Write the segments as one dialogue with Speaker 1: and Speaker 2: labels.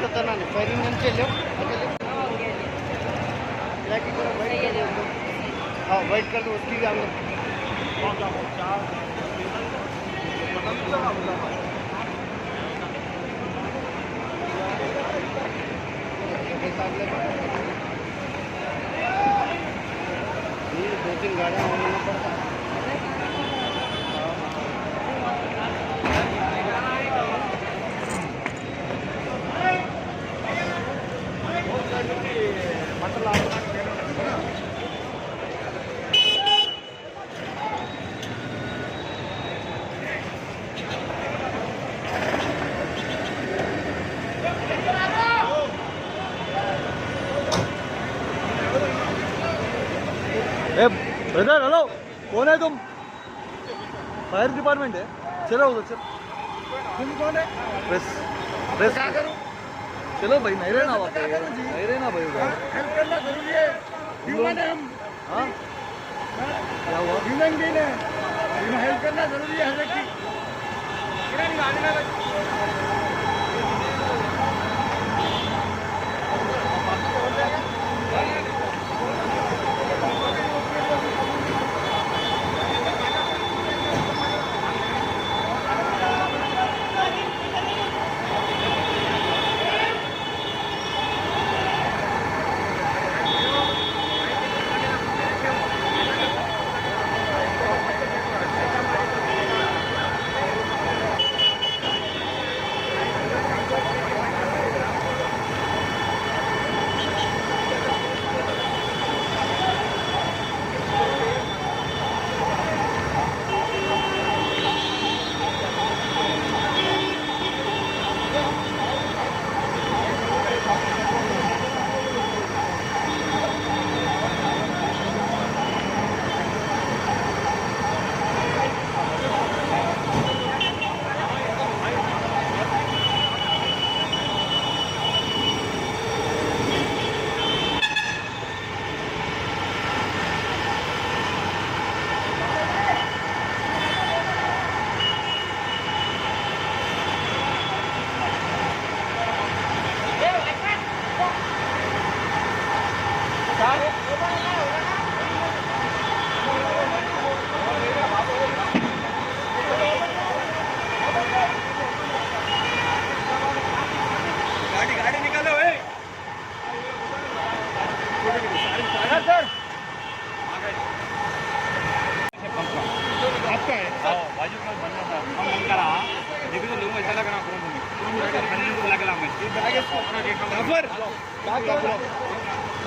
Speaker 1: होता ना फैरिंग चले हाँ वाइट कर दो उसकी भी हमने दो तीन गाड़ियाँ होने पड़ता है
Speaker 2: ब्रदर हेलो कौन है तुम? फायर डिपार्टमेंट है। चलो उधर चल। तुम कौन है? प्रेस प्रेस क्या करूं? चलो भाई नहीं रहना वहाँ पे, नहीं रहना भाई उधर।
Speaker 1: हेल्प करना जरूरी है। ह्यूमन है हम।
Speaker 2: हाँ क्या हुआ?
Speaker 1: ह्यूमन बीइंग है, हेल्प करना जरूरी है हर व्यक्ति।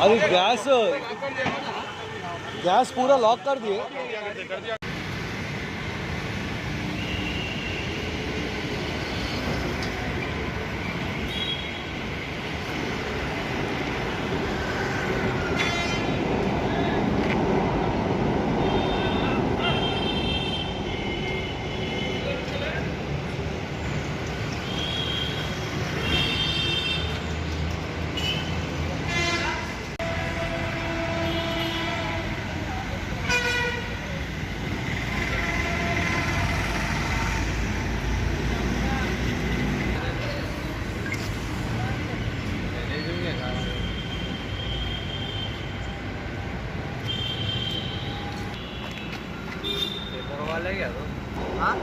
Speaker 2: अभी गैस पूरा लॉक कर दिए।
Speaker 1: वाला क्या तो हाँ